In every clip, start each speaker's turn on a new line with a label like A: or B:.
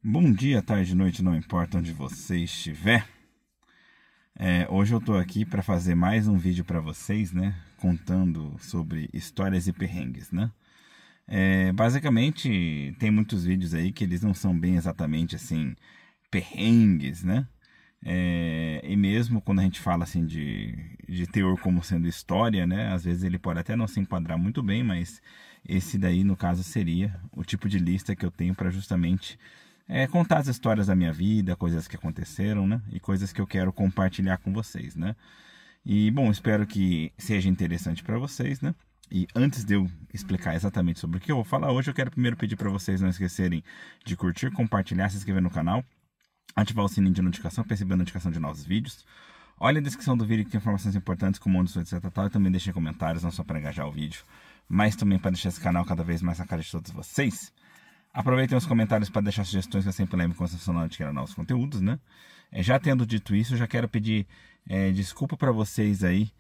A: Bom dia, tarde, noite, não importa onde você estiver. Hoje eu tô aqui para fazer mais um vídeo para vocês, né? Contando sobre histórias e perrengues, né? Basicamente, tem muitos vídeos aí que eles não são bem exatamente assim, perrengues, né? E mesmo quando a gente fala assim de teor como sendo história, né? Às vezes ele pode até não se enquadrar muito bem, mas esse daí, no caso, seria o tipo de lista que eu tenho para justamente contar as histórias da minha vida, coisas que aconteceram, né? E coisas que eu quero compartilhar com vocês, né? E, bom, espero que seja interessante para vocês, né? E antes de eu explicar exatamente sobre o que eu vou falar hoje, eu quero primeiro pedir para vocês não esquecerem de curtir, compartilhar, se inscrever no canal, ativar o sininho de notificação para receber a notificação de novos vídeos. Olha a descrição do vídeo que tem informações importantes como onde sou, etc. Tal, e também deixem comentários, não só para engajar o vídeo, mas também para deixar esse canal cada vez mais na cara de todos vocês. Aproveitem os comentários para deixar sugestões, que eu sempre lembro em consideração na hora de criar novos conteúdos, né? Já tendo dito isso, eu já quero pedir desculpa para vocês aí,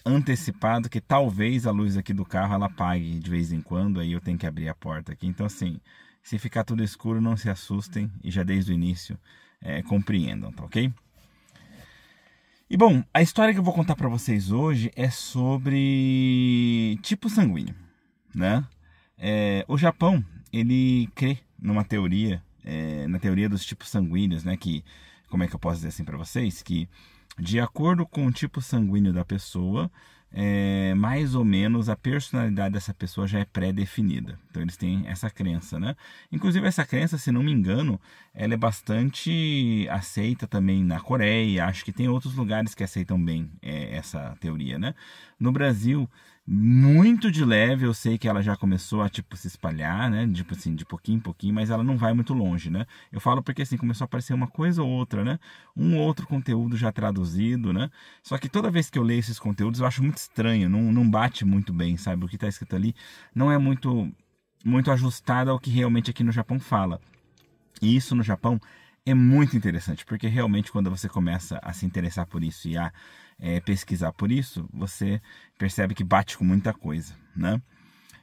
A: antecipado, que talvez a luz aqui do carro ela apague de vez em quando, aí eu tenho que abrir a porta aqui. Então, assim, se ficar tudo escuro, não se assustem e já desde o início compreendam, tá ok? E bom, a história que eu vou contar para vocês hoje é sobre tipo sanguíneo, né? O Japão, ele crê numa teoria, na teoria dos tipos sanguíneos, né? Que, como é que eu posso dizer assim para vocês? Que de acordo com o tipo sanguíneo da pessoa, mais ou menos a personalidade dessa pessoa já é pré-definida. Então eles têm essa crença, né? Inclusive essa crença, se não me engano, ela é bastante aceita também na Coreia. Acho que tem outros lugares que aceitam bem essa teoria, né? No Brasil, muito de leve, eu sei que ela já começou a tipo se espalhar, né? Tipo assim, de pouquinho em pouquinho, mas ela não vai muito longe, né? Eu falo porque assim começou a aparecer uma coisa ou outra, né? Um ou outro conteúdo já traduzido, né? Só que toda vez que eu leio esses conteúdos eu acho muito estranho, não bate muito bem, sabe? O que está escrito ali não é muito ajustado ao que realmente aqui no Japão fala. E isso no Japão é muito interessante, porque realmente quando você começa a se interessar por isso e a pesquisar por isso, você percebe que bate com muita coisa, né?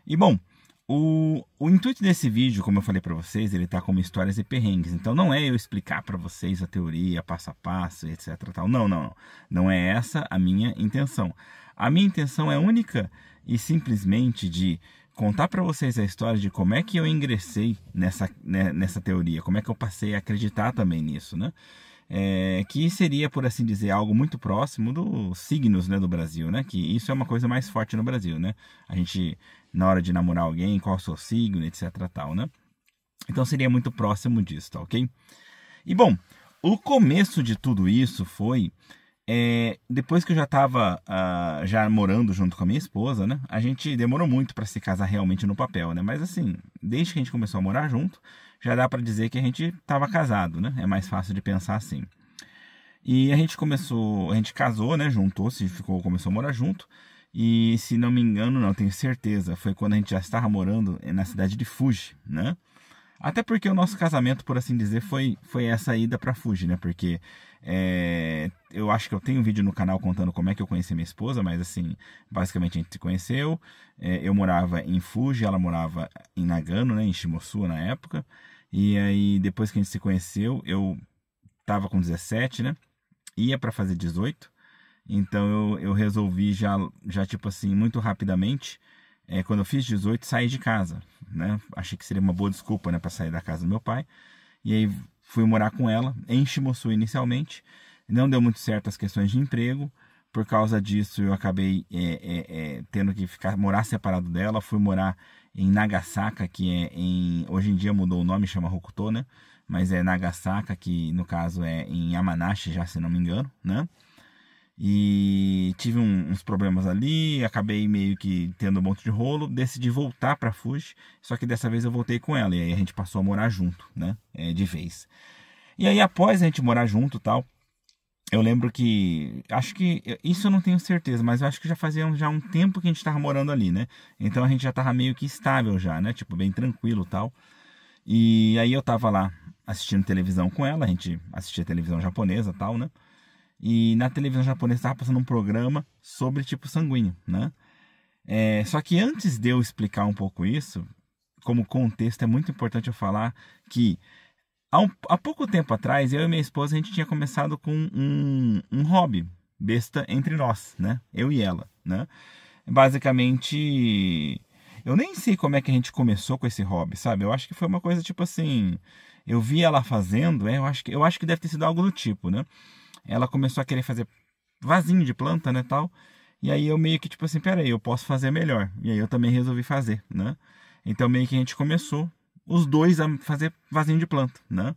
A: E bom, o intuito desse vídeo, como eu falei para vocês, ele tá como histórias e perrengues. Então não é eu explicar para vocês a teoria, passo a passo, etc. Tal. Não é essa a minha intenção. A minha intenção é única e simplesmente de contar para vocês a história de como é que eu ingressei nessa teoria, como é que eu passei a acreditar também nisso, né? Que seria, por assim dizer, algo muito próximo dos signos, né, do Brasil, né? Que isso é uma coisa mais forte no Brasil, né? A gente, na hora de namorar alguém, qual é o seu signo, etc, tal, né? Então seria muito próximo disso, tá ok? E bom, o começo de tudo isso foi depois que eu já estava já morando junto com a minha esposa, né? A gente demorou muito para se casar realmente no papel, né? Mas assim, desde que a gente começou a morar junto, já dá para dizer que a gente estava casado, né? É mais fácil de pensar assim. E a gente casou, né? Juntou-se, começou a morar junto. E se não me engano, não tenho certeza, foi quando a gente já estava morando na cidade de Fuji, né? Até porque o nosso casamento, por assim dizer, foi essa ida para Fuji, né? Porque eu acho que eu tenho um vídeo no canal contando como é que eu conheci minha esposa, mas assim, basicamente a gente se conheceu. Eu morava em Fuji, ela morava em Nagano, né? Em Shimotsua na época. E aí, depois que a gente se conheceu, eu tava com 17, né? Ia para fazer 18. Então eu resolvi já tipo assim, muito rapidamente, quando eu fiz 18, sair de casa, né? Achei que seria uma boa desculpa, né, para sair da casa do meu pai. E aí fui morar com ela em Shimotsua inicialmente. Não deu muito certo as questões de emprego. Por causa disso, eu acabei tendo que morar separado dela. Fui morar em Nagasaka, que hoje em dia mudou o nome, chama Hokuto, né? Mas é Nagasaka, que no caso é em Yamanashi, já se não me engano, né? E tive uns problemas ali, acabei meio que tendo um monte de rolo, decidi voltar para Fuji, só que dessa vez eu voltei com ela, e aí a gente passou a morar junto, né, de vez. E aí após a gente morar junto e tal, eu lembro que, acho que, isso eu não tenho certeza, mas eu acho que já fazia já um tempo que a gente tava morando ali, né, então a gente já tava meio que estável já, né, tipo, bem tranquilo e tal. E aí eu tava lá assistindo televisão com ela, a gente assistia televisão japonesa e tal, né. E na televisão japonesa estava passando um programa sobre tipo sanguíneo, né? Só que antes de eu explicar um pouco isso, como contexto, é muito importante eu falar que há pouco tempo atrás, eu e minha esposa, a gente tinha começado com um hobby besta entre nós, né? Eu e ela, né? Basicamente, eu nem sei como é que a gente começou com esse hobby, sabe? Eu acho que foi uma coisa tipo assim, eu vi ela fazendo, eu acho que deve ter sido algo do tipo, né? Ela começou a querer fazer vasinho de planta, né, tal. E aí eu meio que tipo assim, peraí, eu posso fazer melhor. E aí eu também resolvi fazer, né? Então meio que a gente começou os dois a fazer vasinho de planta, né?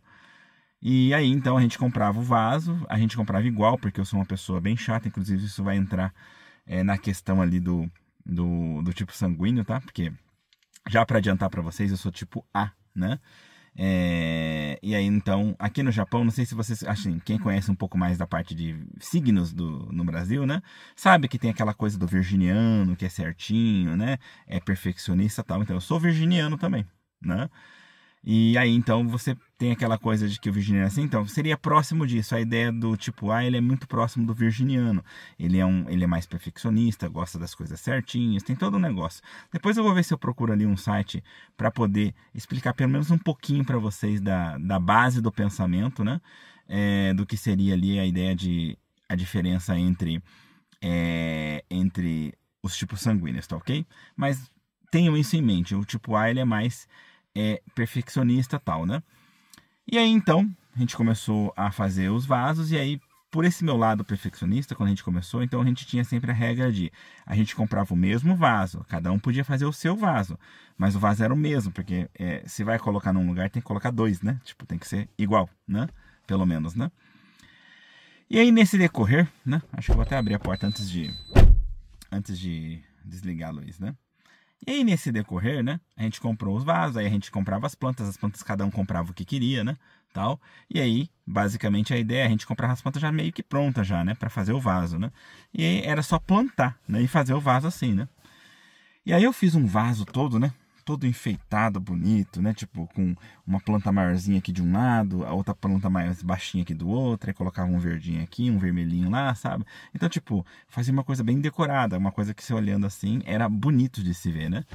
A: E aí então a gente comprava o vaso, a gente comprava igual, porque eu sou uma pessoa bem chata, inclusive isso vai entrar na questão ali do tipo sanguíneo, tá? Porque já para adiantar para vocês, eu sou tipo A, né? E aí então, aqui no Japão, não sei se vocês, assim, quem conhece um pouco mais da parte de signos no Brasil, né? Sabe que tem aquela coisa do virginiano, que é certinho, né? É perfeccionista e tal. Então eu sou virginiano também, né? E aí, então, você tem aquela coisa de que o virginiano é assim. Então, seria próximo disso. A ideia do tipo A, ele é muito próximo do virginiano. Ele é mais perfeccionista, gosta das coisas certinhas, tem todo um negócio. Depois eu vou ver se eu procuro ali um site para poder explicar pelo menos um pouquinho para vocês da base do pensamento, né? Do que seria ali a ideia a diferença entre os tipos sanguíneos, tá ok? Mas tenham isso em mente. O tipo A, ele é mais perfeccionista tal, né? E aí então a gente começou a fazer os vasos, e aí por esse meu lado perfeccionista, quando a gente começou, então a gente tinha sempre a regra de a gente comprava o mesmo vaso, cada um podia fazer o seu vaso, mas o vaso era o mesmo, porque se vai colocar num lugar tem que colocar dois, né? Tipo, tem que ser igual, né? Pelo menos, né? E aí nesse decorrer, né? Acho que eu vou até abrir a porta antes de desligar a luz, né? E aí, nesse decorrer, né, a gente comprou os vasos, aí a gente comprava as plantas cada um comprava o que queria, né, tal. E aí, basicamente, a ideia é a gente comprava as plantas já meio que prontas já, né, para fazer o vaso, né. E aí era só plantar, né, e fazer o vaso assim, né. E aí eu fiz um vaso todo, né, todo enfeitado, bonito, né, tipo com uma planta maiorzinha aqui de um lado, a outra planta mais baixinha aqui do outro, aí colocava um verdinho aqui, um vermelhinho lá, sabe? Então, tipo, fazia uma coisa bem decorada, uma coisa que, se olhando assim, era bonito de se ver, né?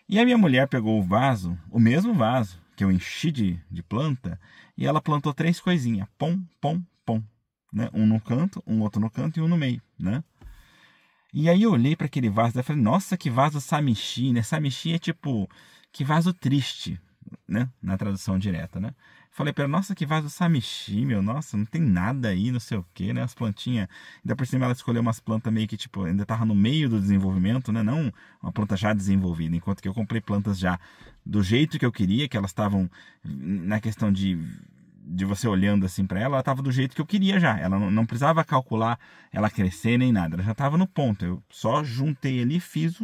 A: E a minha mulher pegou o vaso, o mesmo vaso que eu enchi de planta, e ela plantou 3 coisinhas, pom, pom, pom, né? Um no canto, um outro no canto e um no meio, né? E aí eu olhei para aquele vaso e falei, nossa, que vaso samishi, né? Samishi é tipo, que vaso triste, né? Na tradução direta, né? Falei para ela, nossa, que vaso samishi, meu, nossa, não tem nada aí, não sei o que, né? As plantinhas, ainda por cima ela escolheu umas plantas meio que, tipo, ainda tava no meio do desenvolvimento, né? Não uma planta já desenvolvida, enquanto que eu comprei plantas já do jeito que eu queria, que elas estavam na questão de você olhando assim para ela estava do jeito que eu queria já. Ela não precisava calcular ela crescer nem nada. Ela já estava no ponto. Eu só juntei ali e fiz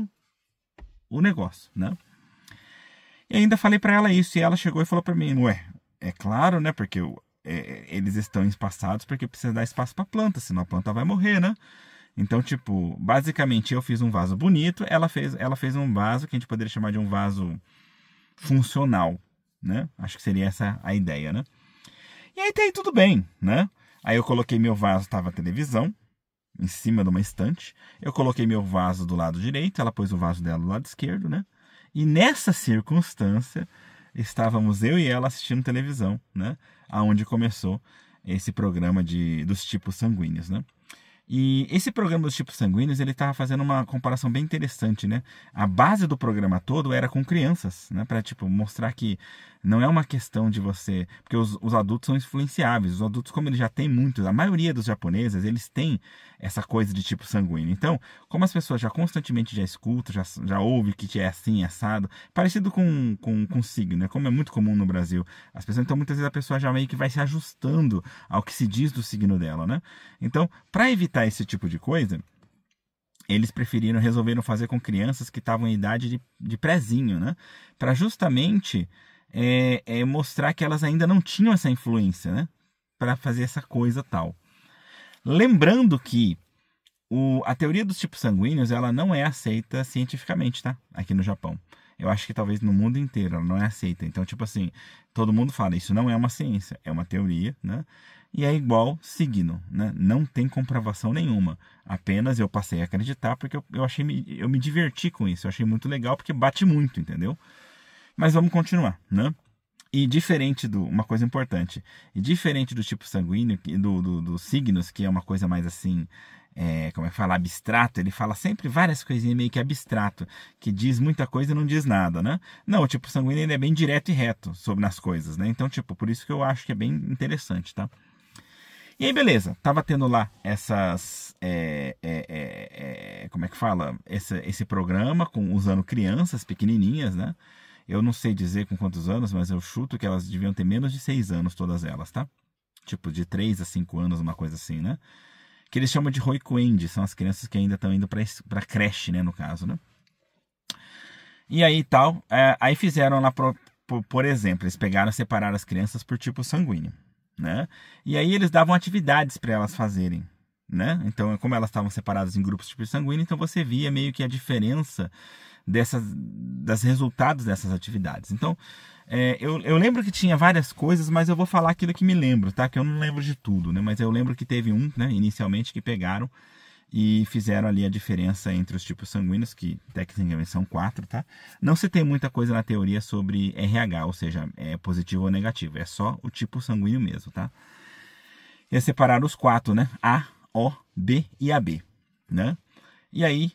A: o negócio, né? E ainda falei para ela isso. E ela chegou e falou para mim, ué, é claro, né? Porque eles estão espaçados porque precisa dar espaço para planta, senão a planta vai morrer, né? Então, tipo, basicamente eu fiz um vaso bonito, ela fez um vaso que a gente poderia chamar de um vaso funcional, né? Acho que seria essa a ideia, né? E aí tem tudo bem, né? Aí eu coloquei meu vaso, estava a televisão, em cima de uma estante. Eu coloquei meu vaso do lado direito, ela pôs o vaso dela do lado esquerdo, né? E nessa circunstância, estávamos eu e ela assistindo televisão, né? Aonde começou esse programa dos tipos sanguíneos, né? E esse programa dos tipos sanguíneos, ele estava fazendo uma comparação bem interessante, né? A base do programa todo era com crianças, né? Para, tipo, mostrar que não é uma questão de você... Porque os adultos são influenciáveis. Os adultos, como eles já têm muito... A maioria dos japoneses, eles têm essa coisa de tipo sanguíneo. Então, como as pessoas já constantemente já escutam, já ouvem que é assim, assado... Parecido com signo, né? Como é muito comum no Brasil. As pessoas, então, muitas vezes a pessoa já meio que vai se ajustando ao que se diz do signo dela, né? Então, para evitar esse tipo de coisa, eles resolveram fazer com crianças que estavam em idade de prézinho, né? Para justamente mostrar que elas ainda não tinham essa influência, né? Para fazer essa coisa tal. Lembrando que a teoria dos tipos sanguíneos, ela não é aceita cientificamente, tá? Aqui no Japão. Eu acho que talvez no mundo inteiro ela não é aceita. Então, tipo assim, todo mundo fala, isso não é uma ciência, é uma teoria, né? E é igual signo, né? Não tem comprovação nenhuma. Apenas eu passei a acreditar porque eu me diverti com isso. Eu achei muito legal porque bate muito, entendeu? Mas vamos continuar, né? E uma coisa importante, e diferente do tipo sanguíneo, dos signos, que é uma coisa mais assim, como é que fala, abstrato, ele fala sempre várias coisinhas meio que abstrato, que diz muita coisa e não diz nada, né? Não, o tipo sanguíneo ele é bem direto e reto sobre as coisas, né? Então, tipo, por isso que eu acho que é bem interessante, tá? E aí, beleza, tava tendo lá essas, como é que fala, esse programa usando crianças pequenininhas, né? Eu não sei dizer com quantos anos, mas eu chuto que elas deviam ter menos de 6 anos, todas elas, tá? Tipo, de 3 a 5 anos, uma coisa assim, né? Que eles chamam de Roikuendi, são as crianças que ainda estão indo pra creche, né, no caso, né? E aí tal, aí fizeram lá, por exemplo, eles pegaram e separaram as crianças por tipo sanguíneo, né? E aí eles davam atividades para elas fazerem, né? Então, como elas estavam separadas em grupos tipo sanguíneo, então você via meio que a diferença das resultados dessas atividades. Então, eu lembro que tinha várias coisas, mas eu vou falar aquilo que me lembro, tá? Que eu não lembro de tudo, né? Mas eu lembro que teve né, inicialmente, que pegaram e fizeram ali a diferença entre os tipos sanguíneos, que tecnicamente são 4, tá? Não se tem muita coisa na teoria sobre RH, ou seja, é positivo ou negativo, é só o tipo sanguíneo mesmo, tá? E separaram os 4, né? A, O, B e AB, né? E aí,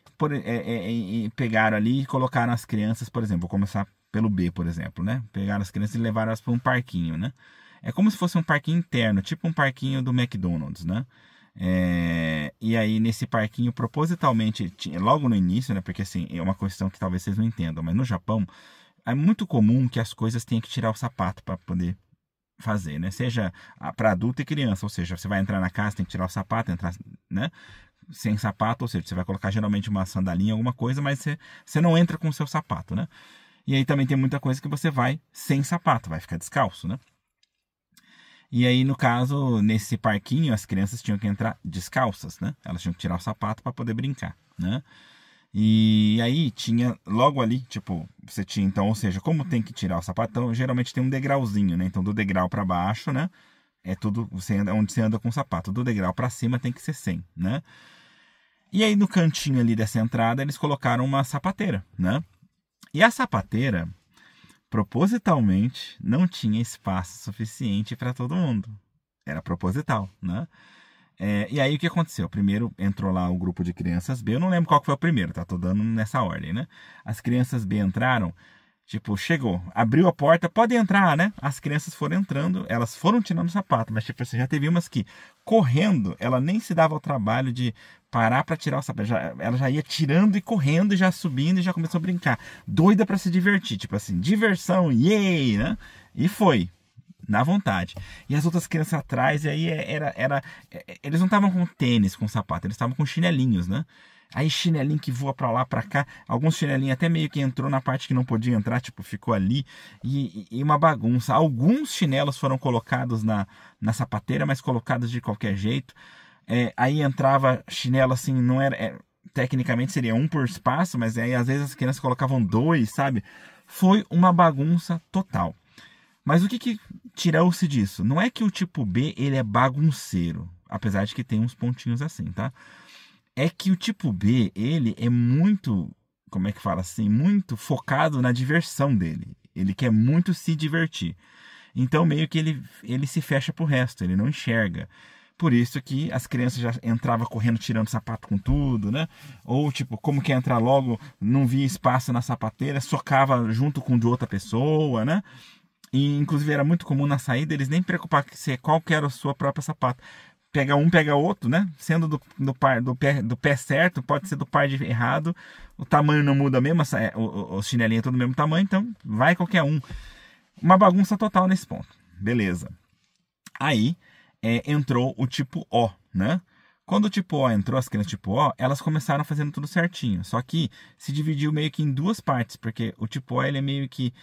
A: pegaram ali e colocaram as crianças, por exemplo, vou começar pelo B, por exemplo, né? Pegaram as crianças e levaram elas para um parquinho, né? É como se fosse um parquinho interno, tipo um parquinho do McDonald's, né? E aí, nesse parquinho, propositalmente, logo no início, né? Porque, assim, é uma questão que talvez vocês não entendam, mas no Japão, é muito comum que as coisas tenham que tirar o sapato para poder fazer, né? Seja para adulto e criança, ou seja, você vai entrar na casa, tem que tirar o sapato, entrar, né? Sem sapato, ou seja, você vai colocar geralmente uma sandalinha, alguma coisa, mas você não entra com o seu sapato, né? E aí também tem muita coisa que você vai sem sapato, vai ficar descalço, né? E aí, no caso, nesse parquinho, as crianças tinham que entrar descalças, né? Elas tinham que tirar o sapato para poder brincar, né? E aí tinha logo ali, tipo, você tinha então, ou seja, como tem que tirar o sapato, então, geralmente tem um degrauzinho, né? Então do degrau para baixo, né? É tudo onde você anda com o sapato. Do degrau para cima tem que ser sem, né? E aí no cantinho ali dessa entrada eles colocaram uma sapateira, né? E a sapateira, propositalmente, não tinha espaço suficiente para todo mundo. Era proposital, né? E aí o que aconteceu? Primeiro entrou lá o grupo de crianças B, eu não lembro qual que foi o primeiro, tá? Tô dando nessa ordem, né? As crianças B entraram, tipo, chegou, abriu a porta, pode entrar, né? As crianças foram entrando, elas foram tirando o sapato, mas tipo, você já teve umas que, correndo, ela nem se dava ao trabalho de parar para tirar o sapato, ela já ia tirando e correndo, e já subindo e já começou a brincar, doida para se divertir, tipo assim, diversão, yay, né? E foi, na vontade. E as outras crianças atrás, e aí eles não estavam com tênis, com sapato, eles estavam com chinelinhos, né? Aí chinelinho que voa pra lá, pra cá. Alguns chinelinhos até meio que entrou na parte que não podia entrar, tipo, ficou ali. E uma bagunça. Alguns chinelos foram colocados na sapateira, mas colocados de qualquer jeito. Aí entrava chinelo assim, não era... tecnicamente seria um por espaço, mas aí às vezes as crianças colocavam 2, sabe? Foi uma bagunça total. Mas o que tirou-se disso? Não é que o tipo B, ele é bagunceiro. Apesar de que tem uns pontinhos assim, tá? É que o tipo B, ele é muito, como é que fala assim, muito focado na diversão dele. Ele quer muito se divertir. Então, meio que ele se fecha pro resto, ele não enxerga. Por isso que as crianças já entravam correndo, tirando sapato com tudo, né? Ou, tipo, como quer entrar logo, não via espaço na sapateira, socava junto com de outra pessoa, né? E, inclusive, era muito comum na saída eles nem preocupar qual que era a sua própria sapato. Pega um, pega outro, né? Sendo do pé certo, pode ser do par de errado. O tamanho não muda mesmo, o chinelinho é todo do mesmo tamanho, então vai qualquer um. Uma bagunça total nesse ponto. Beleza. Aí entrou o tipo O, né? Quando o tipo O entrou, as crianças tipo O, elas começaram fazendo tudo certinho. Só que se dividiu meio que em duas partes, porque o tipo O ele é meio que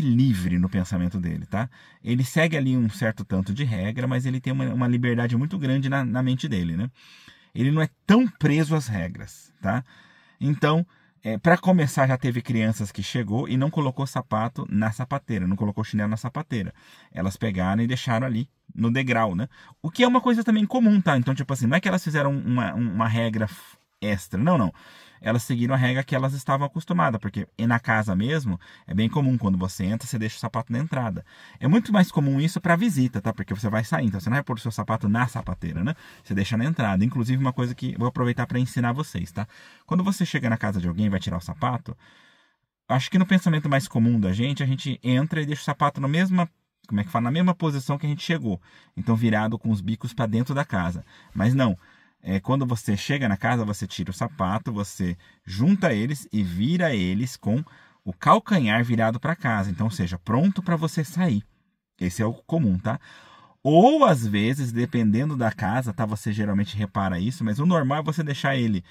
A: livre no pensamento dele, tá? Ele segue ali um certo tanto de regra, mas ele tem uma liberdade muito grande na mente dele, né? Ele não é tão preso às regras, tá? Então, para começar, já teve crianças que chegou e não colocou sapato na sapateira, não colocou chinelo na sapateira. Elas pegaram e deixaram ali no degrau, né? O que é uma coisa também comum, tá? Então, tipo assim, não é que elas fizeram uma regra extra. Não, não. Elas seguiram a regra que elas estavam acostumadas, porque na casa mesmo é bem comum, quando você entra, você deixa o sapato na entrada. É muito mais comum isso para visita, tá? Porque você vai sair, então você não vai pôr o seu sapato na sapateira, né? Você deixa na entrada. Inclusive, uma coisa que vou aproveitar para ensinar vocês, tá? Quando você chega na casa de alguém e vai tirar o sapato, acho que no pensamento mais comum da gente, a gente entra e deixa o sapato na mesma, como é que fala? Na mesma posição que a gente chegou. Então, virado com os bicos para dentro da casa. Mas não. Quando você chega na casa, você tira o sapato, você junta eles e vira eles com o calcanhar virado para casa. Então, ou seja, pronto para você sair. Esse é o comum, tá? Ou, às vezes, dependendo da casa, tá? Você geralmente repara isso, mas o normal é você deixar ele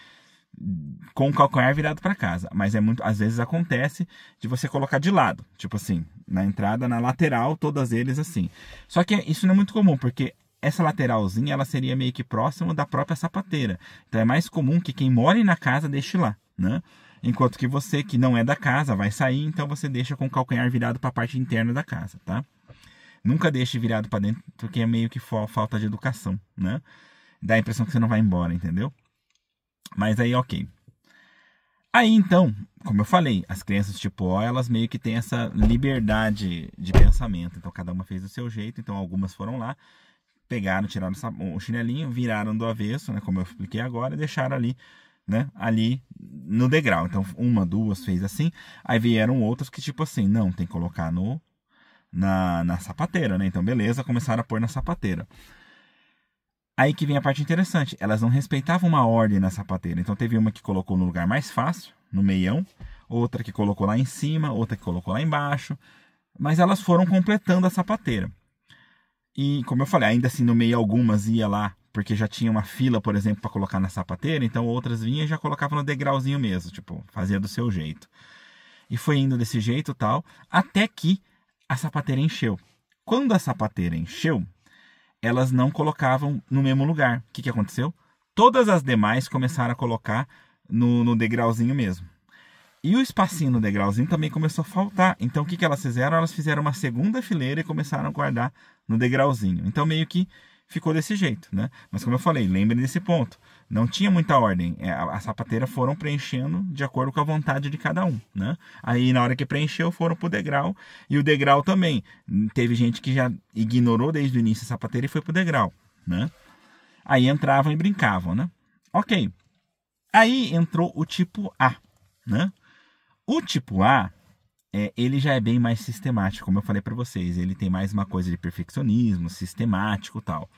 A: com o calcanhar virado para casa. Mas às vezes acontece de você colocar de lado. Tipo assim, na entrada, na lateral, todas eles assim. Só que isso não é muito comum, porque essa lateralzinha, ela seria meio que próximo da própria sapateira. Então é mais comum que quem mora na casa deixe lá, né? Enquanto que você, que não é da casa, vai sair, então você deixa com o calcanhar virado para a parte interna da casa, tá? Nunca deixe virado para dentro, porque é meio que falta de educação, né? Dá a impressão que você não vai embora, entendeu? Mas aí, ok. Aí, então, como eu falei, as crianças tipo O, elas meio que têm essa liberdade de pensamento. Então, cada uma fez do seu jeito. Então, algumas foram lá, pegaram, tiraram o chinelinho, viraram do avesso, né, como eu expliquei agora, e deixaram ali, né, ali no degrau. Então, uma, duas fez assim. Aí vieram outras que, tipo assim, não, tem que colocar na sapateira, né? Então, beleza, começaram a pôr na sapateira. Aí que vem a parte interessante. Elas não respeitavam uma ordem na sapateira. Então, teve uma que colocou no lugar mais fácil, no meião. Outra que colocou lá em cima. Outra que colocou lá embaixo. Mas elas foram completando a sapateira. E, como eu falei, ainda assim, no meio algumas ia lá, porque já tinha uma fila, por exemplo, para colocar na sapateira. Então, outras vinham e já colocavam no degrauzinho mesmo. Tipo, fazia do seu jeito. E foi indo desse jeito tal, até que a sapateira encheu. Quando a sapateira encheu, elas não colocavam no mesmo lugar. O que aconteceu? Todas as demais começaram a colocar no degrauzinho mesmo. E o espacinho no degrauzinho também começou a faltar. Então, o que elas fizeram? Elas fizeram uma segunda fileira e começaram a guardar no degrauzinho. Então, meio que ficou desse jeito, né? Mas, como eu falei, lembrem desse ponto. Não tinha muita ordem. A sapateira foram preenchendo de acordo com a vontade de cada um, né? Aí, na hora que preencheu, foram pro degrau. E o degrau também. Teve gente que já ignorou desde o início a sapateira e foi pro degrau, né? Aí entravam e brincavam, né? Ok. Aí entrou o tipo A, né? O tipo A, ele já é bem mais sistemático, como eu falei para vocês. Ele tem mais uma coisa de perfeccionismo, sistemático e tal.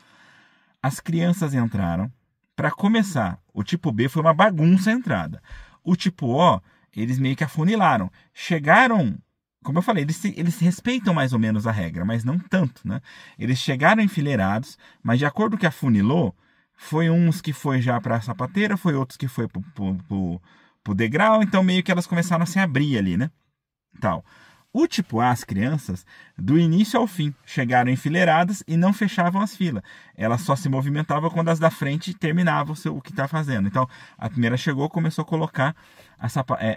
A: As crianças entraram. Para começar, o tipo B foi uma bagunça a entrada. O tipo O, eles meio que afunilaram. Chegaram, como eu falei, eles respeitam mais ou menos a regra, mas não tanto, né? Eles chegaram enfileirados, mas de acordo com o que afunilou, foi uns que foi já para a sapateira, foi outros que foi pro degrau, então meio que elas começaram a se abrir ali, né? Tal. O tipo A, as crianças, do início ao fim, chegaram enfileiradas e não fechavam as filas. Elas só se movimentavam quando as da frente terminavam o que está fazendo. Então, a primeira chegou, começou a colocar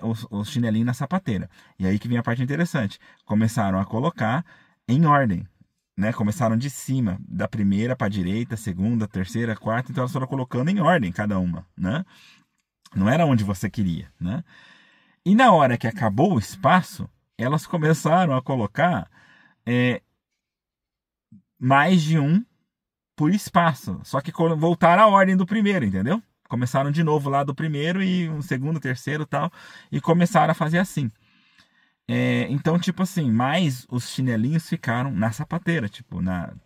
A: os chinelinhos na sapateira. E aí que vem a parte interessante. Começaram a colocar em ordem, né? Começaram de cima, da primeira para a direita, segunda, terceira, quarta. Então, elas foram colocando em ordem cada uma, né? Não era onde você queria, né? E na hora que acabou o espaço, elas começaram a colocar mais de um por espaço. Só que voltaram à ordem do primeiro, entendeu? Começaram de novo lá do primeiro e um segundo, terceiro e tal. E começaram a fazer assim. Então, tipo assim, mais os chinelinhos ficaram na sapateira. Tipo,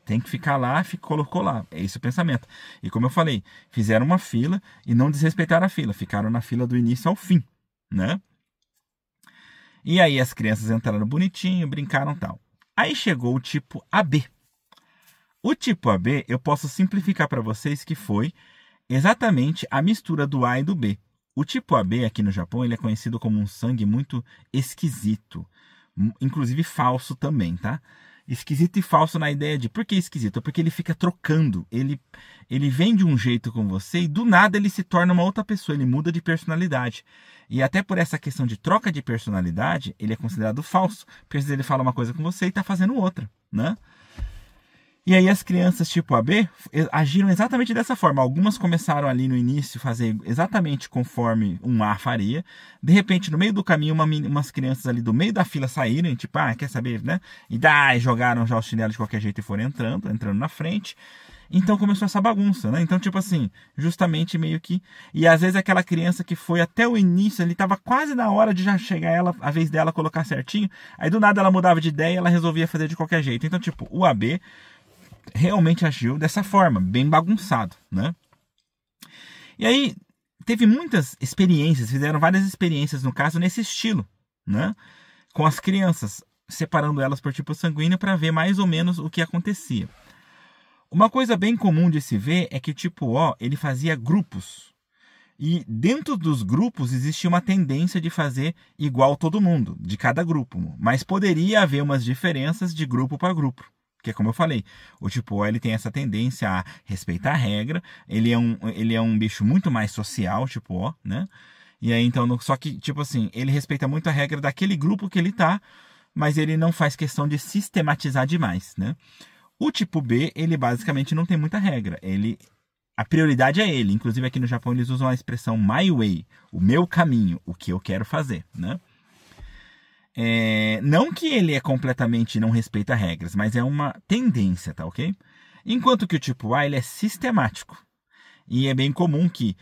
A: tem que ficar lá, colocou lá. É esse o pensamento. E como eu falei, fizeram uma fila e não desrespeitaram a fila. Ficaram na fila do início ao fim, né? E aí as crianças entraram bonitinho, brincaram e tal. Aí chegou o tipo AB. O tipo AB, eu posso simplificar para vocês que foi exatamente a mistura do A e do B. O tipo AB aqui no Japão, ele é conhecido como um sangue muito esquisito. Inclusive falso também, tá? Esquisito e falso na ideia de... Por que esquisito? Porque ele fica trocando. Ele vem de um jeito com você e do nada ele se torna uma outra pessoa. Ele muda de personalidade. E até por essa questão de troca de personalidade, ele é considerado falso. Porque às vezes ele fala uma coisa com você e está fazendo outra, né? E aí as crianças tipo AB agiram exatamente dessa forma. Algumas começaram ali no início a fazer exatamente conforme um A faria. De repente, no meio do caminho, umas crianças ali do meio da fila saíram, tipo, quer saber, né? E jogaram já os chinelos de qualquer jeito e foram entrando na frente. Então começou essa bagunça, né? Então, tipo assim, justamente meio que... E às vezes aquela criança que foi até o início, ali tava quase na hora de já chegar a vez dela colocar certinho. Aí do nada ela mudava de ideia e ela resolvia fazer de qualquer jeito. Então, tipo, o AB realmente agiu dessa forma, bem bagunçado, né? E aí teve muitas experiências, fizeram várias experiências no caso nesse estilo, né? Com as crianças, separando elas por tipo sanguíneo para ver mais ou menos o que acontecia. Uma coisa bem comum de se ver é que o tipo O, ele fazia grupos. E dentro dos grupos existia uma tendência de fazer igual todo mundo, de cada grupo. Mas poderia haver umas diferenças de grupo para grupo. Porque, como eu falei, o tipo O ele tem essa tendência a respeitar a regra. Ele é um bicho muito mais social, tipo O, né? E aí, então, só que, tipo assim, ele respeita muito a regra daquele grupo que ele tá, mas ele não faz questão de sistematizar demais, né? O tipo B, ele basicamente não tem muita regra. A prioridade é ele. Inclusive aqui no Japão eles usam a expressão my way, o meu caminho, o que eu quero fazer, né? Não que ele completamente não respeita regras, mas é uma tendência, tá ok? Enquanto que o tipo A, ele é sistemático. E é bem comum que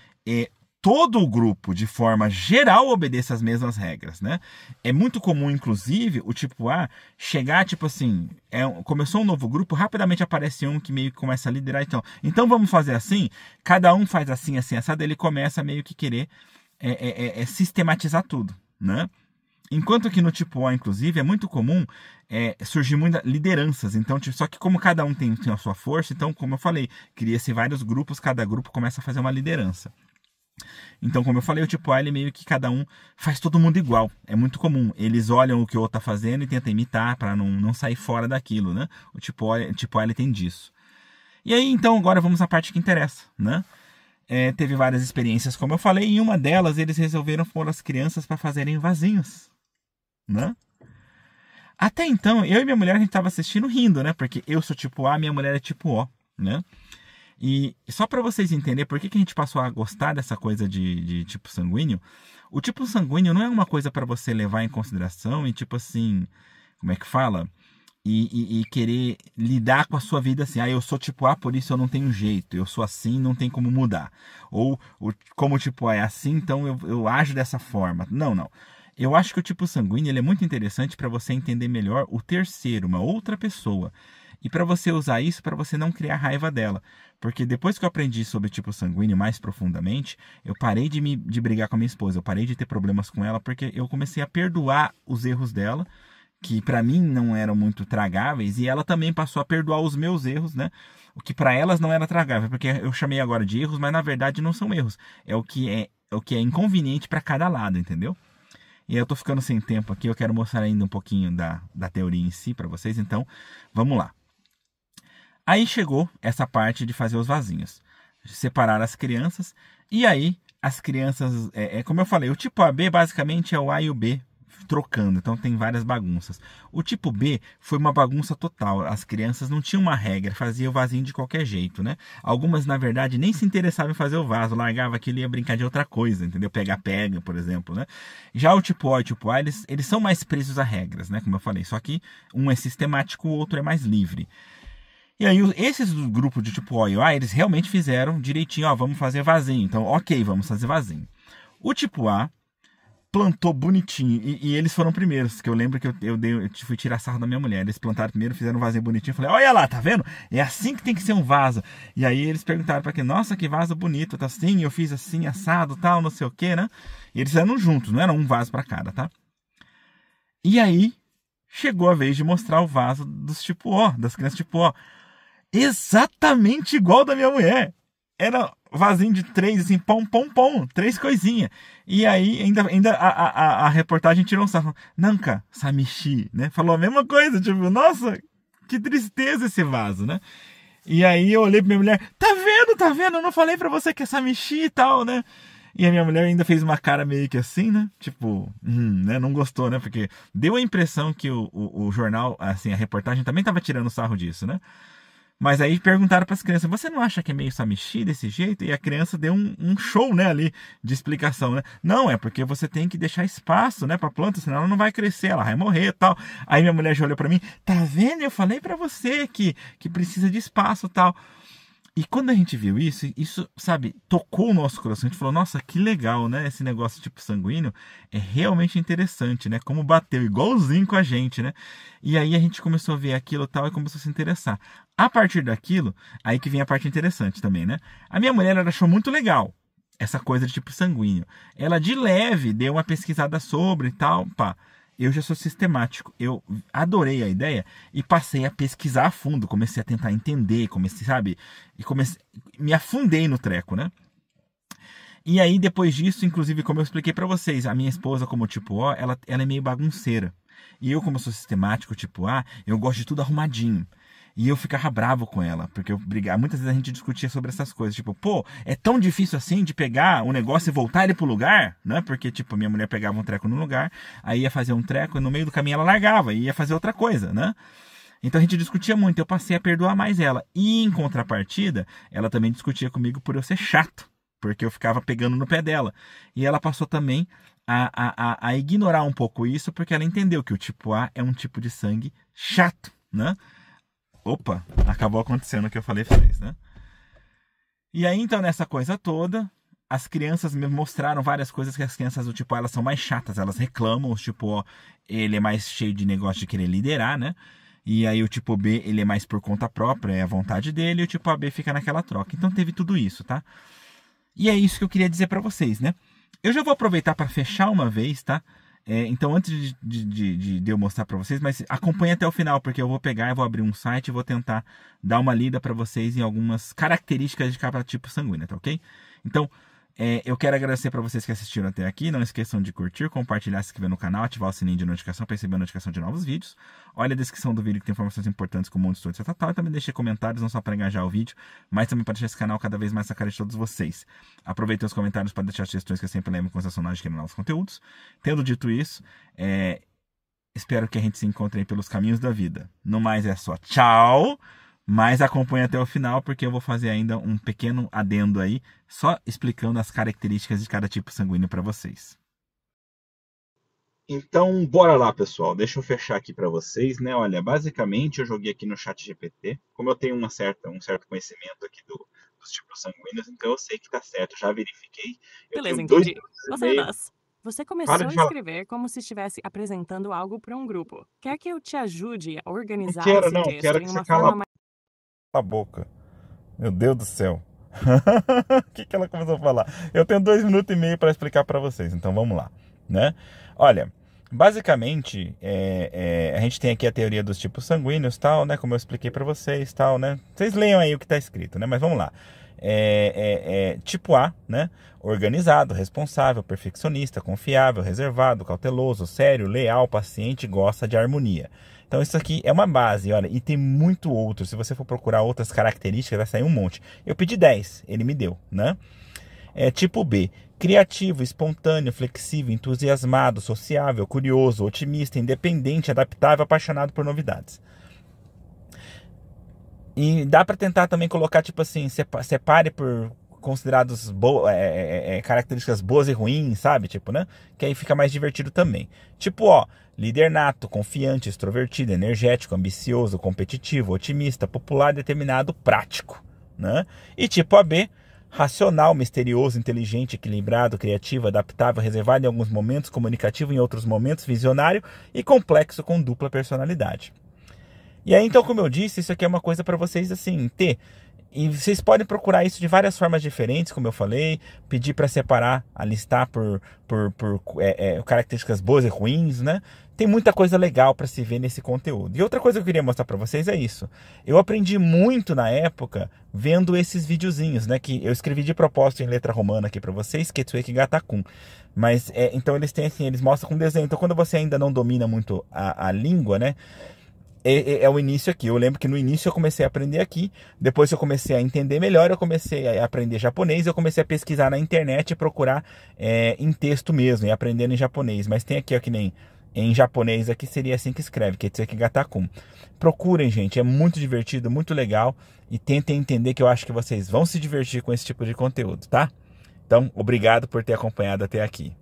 A: todo o grupo, de forma geral, obedeça as mesmas regras, né? É muito comum, inclusive, o tipo A chegar, tipo assim, começou um novo grupo, rapidamente aparece um que meio que começa a liderar. Então vamos fazer assim, cada um faz assim, assim, assado, ele começa meio que querer sistematizar tudo, né? Enquanto que no tipo A, inclusive, é muito comum surgir muitas lideranças. Então, só que como cada um tem a sua força, então, como eu falei, cria-se vários grupos, cada grupo começa a fazer uma liderança. Então, como eu falei, o tipo A, ele meio que cada um faz todo mundo igual. É muito comum. Eles olham o que o outro está fazendo e tentam imitar para não sair fora daquilo, né? O tipo A, ele tem disso. E aí, então, agora vamos à parte que interessa, né? Teve várias experiências, como eu falei, e em uma delas eles resolveram pôr as crianças para fazerem vasinhos, né? Até então, eu e minha mulher, a gente estava assistindo rindo, né? Porque eu sou tipo A, minha mulher é tipo O, né? E só para vocês entenderem por que a gente passou a gostar dessa coisa de tipo sanguíneo, o tipo sanguíneo não é uma coisa para você levar em consideração e tipo assim, como é que fala? E querer lidar com a sua vida assim, eu sou tipo A, por isso eu não tenho jeito, eu sou assim, não tem como mudar. Ou como o tipo A é assim, então eu ajo dessa forma. Não. Eu acho que o tipo sanguíneo ele é muito interessante para você entender melhor o terceiro, uma outra pessoa. E para você usar isso para você não criar raiva dela. Porque depois que eu aprendi sobre tipo sanguíneo mais profundamente, eu parei de brigar com a minha esposa, eu parei de ter problemas com ela, porque eu comecei a perdoar os erros dela, que para mim não eram muito tragáveis, e ela também passou a perdoar os meus erros, né? O que para elas não era tragável, porque eu chamei agora de erros, mas na verdade não são erros. É o que é inconveniente para cada lado, entendeu? E eu tô ficando sem tempo aqui, eu quero mostrar ainda um pouquinho da teoria em si para vocês, então vamos lá. Aí chegou essa parte de fazer os vasinhos, separar as crianças, e aí as crianças, como eu falei, o tipo AB basicamente é o A e o B trocando, então tem várias bagunças. O tipo B foi uma bagunça total, as crianças não tinham uma regra, faziam o vasinho de qualquer jeito, né? Algumas, na verdade, nem se interessavam em fazer o vaso, largava aquilo e ia brincar de outra coisa, entendeu? Pega, por exemplo, né? Já o tipo O e o tipo A, eles são mais presos a regras, né? Como eu falei, só que um é sistemático, o outro é mais livre. E aí, esses do grupo de tipo O e A, eles realmente fizeram direitinho, vamos fazer vasinho. Então, ok, vamos fazer vasinho. O tipo A plantou bonitinho, e eles foram primeiros, que eu lembro que eu fui tirar sarro da minha mulher. Eles plantaram primeiro, fizeram um vasinho bonitinho, eu falei, olha lá, tá vendo? É assim que tem que ser um vaso. E aí eles perguntaram pra quem, nossa, que vaso bonito, tá assim, eu fiz assim, assado, tal, não sei o que, né? E eles fizeram juntos, não era um vaso pra cada, tá? E aí, chegou a vez de mostrar o vaso dos tipo O, das crianças tipo O. Exatamente igual da minha mulher. Era vasinho de 3, assim, pom, 3 coisinhas. E aí, ainda a reportagem tirou um sarro. Nanka, Samishi, né? Falou a mesma coisa, tipo, nossa, que tristeza esse vaso, né? E aí eu olhei pra minha mulher, tá vendo? Eu não falei pra você que é Samishi e tal, né? E a minha mulher ainda fez uma cara meio que assim, né? Tipo, né? Não gostou, né? Porque deu a impressão que o jornal, assim, a reportagem também tava tirando sarro disso, né? Mas aí perguntaram para as crianças, você não acha que é meio samishi desse jeito? E a criança deu um show, né, ali de explicação, né? Não, é porque você tem que deixar espaço, né, para a planta, senão ela não vai crescer, ela vai morrer e tal. Aí minha mulher já olhou para mim, tá vendo? Eu falei para você que precisa de espaço e tal. E quando a gente viu isso, sabe, tocou o nosso coração. A gente falou, nossa, que legal, né? Esse negócio tipo sanguíneo é realmente interessante, né? Como bateu igualzinho com a gente, né? E aí a gente começou a ver aquilo e tal e começou a se interessar. A partir daquilo, aí que vem a parte interessante também, né? A minha mulher, ela achou muito legal essa coisa de tipo sanguíneo. Ela de leve deu uma pesquisada sobre e tal, pá. Eu já sou sistemático, eu adorei a ideia e passei a pesquisar a fundo, comecei a tentar entender, comecei, sabe, me afundei no treco, né? E aí depois disso, inclusive, como eu expliquei pra vocês, a minha esposa como tipo O, ela é meio bagunceira. E eu como sou sistemático tipo A, eu gosto de tudo arrumadinho. E eu ficava bravo com ela, porque eu brigava. Muitas vezes a gente discutia sobre essas coisas. Tipo, pô, é tão difícil assim de pegar o negócio e voltar ele pro lugar, né? Porque, tipo, minha mulher pegava um treco no lugar, aí ia fazer um treco e no meio do caminho ela largava e ia fazer outra coisa, né? Então a gente discutia muito, eu passei a perdoar mais ela. E em contrapartida, ela também discutia comigo por eu ser chato, porque eu ficava pegando no pé dela. E ela passou também a ignorar um pouco isso, porque ela entendeu que o tipo A é um tipo de sangue chato, né? Opa, acabou acontecendo o que eu falei pra vocês, né? E aí, então, nessa coisa toda, as crianças me mostraram várias coisas que as crianças do tipo A, elas são mais chatas, elas reclamam, o tipo O, ele é mais cheio de negócio de querer liderar, né? E aí o tipo B, ele é mais por conta própria, é a vontade dele, e o tipo AB fica naquela troca. Então teve tudo isso, tá? E é isso que eu queria dizer pra vocês, né? Eu já vou aproveitar para fechar uma vez, tá? Então, antes de eu mostrar para vocês, mas acompanhe até o final, porque eu vou pegar, eu vou abrir um site e vou tentar dar uma lida para vocês em algumas características de cada tipo sanguíneo, tá ok? Então, eu quero agradecer para vocês que assistiram até aqui. Não esqueçam de curtir, compartilhar, se inscrever no canal, ativar o sininho de notificação para receber a notificação de novos vídeos. Olha a descrição do vídeo que tem informações importantes como o estudo, etc. E também deixe comentários, não só para engajar o vídeo, mas também para deixar esse canal cada vez mais na cara de todos vocês. Aproveitem os comentários para deixar sugestões que eu sempre levo em consideração na hora de criar novos conteúdos. Tendo dito isso, espero que a gente se encontre aí pelos caminhos da vida. No mais é só tchau! Mas acompanhe até o final, porque eu vou fazer ainda um pequeno adendo aí, só explicando as características de cada tipo sanguíneo para vocês. Então, bora lá, pessoal. Deixa eu fechar aqui para vocês, né? Olha, basicamente eu joguei aqui no chat GPT, como eu tenho um certo conhecimento aqui dos tipos sanguíneos, então eu sei que tá certo, já verifiquei. Eu
B: Beleza,
A: tenho
B: entendi.
A: 2 minutos e meio.
B: Você
A: Para
B: começou
A: de
B: a
A: falar.
B: escrever como se estivesse apresentando algo para um grupo. Quer que eu te ajude a
A: Não
B: organizar
A: quero,
B: esse
A: não.
B: texto
A: Quero
B: em
A: que você
B: uma
A: cala
B: forma mais
A: a boca. Meu Deus do céu. O que ela começou a falar? Eu tenho 2 minutos e meio para explicar para vocês, então vamos lá, né? Olha, basicamente, a gente tem aqui a teoria dos tipos sanguíneos, tal, né? Como eu expliquei para vocês, tal, né? Vocês leiam aí o que está escrito, né? Mas vamos lá. Tipo A, né? Organizado, responsável, perfeccionista, confiável, reservado, cauteloso, sério, leal, paciente, gosta de harmonia. Então isso aqui é uma base, olha, e tem muito outro. Se você for procurar outras características, vai sair um monte. Eu pedi 10, ele me deu, né? Tipo B, criativo, espontâneo, flexível, entusiasmado, sociável, curioso, otimista, independente, adaptável, apaixonado por novidades. E dá para tentar também colocar, tipo assim, separe por considerados características boas e ruins, sabe? Tipo, né? Que aí fica mais divertido também. Tipo, ó, líder nato, confiante, extrovertido, energético, ambicioso, competitivo, otimista, popular, determinado, prático, né? E tipo AB, racional, misterioso, inteligente, equilibrado, criativo, adaptável, reservado em alguns momentos, comunicativo em outros momentos, visionário e complexo com dupla personalidade. E aí, então, como eu disse, isso aqui é uma coisa para vocês, assim, ter. E vocês podem procurar isso de várias formas diferentes, como eu falei, pedir para separar, alistar por características boas e ruins, né? Tem muita coisa legal para se ver nesse conteúdo. E outra coisa que eu queria mostrar para vocês é isso. Eu aprendi muito na época vendo esses videozinhos, né? Que eu escrevi de propósito em letra romana aqui para vocês, Ketsueki Gatakun. Mas, então eles têm assim, eles mostram com desenho. Então quando você ainda não domina muito a língua, né? É o início aqui. Eu lembro que no início eu comecei a aprender aqui, depois eu comecei a entender melhor, eu comecei a aprender japonês, eu comecei a pesquisar na internet e procurar em texto mesmo, e aprendendo em japonês. Mas tem aqui, ó, que nem Em japonês aqui seria assim que escreve, Ketsueki Gatakun. Procurem, gente, é muito divertido, muito legal. E tentem entender, que eu acho que vocês vão se divertir com esse tipo de conteúdo, tá? Então, obrigado por ter acompanhado até aqui.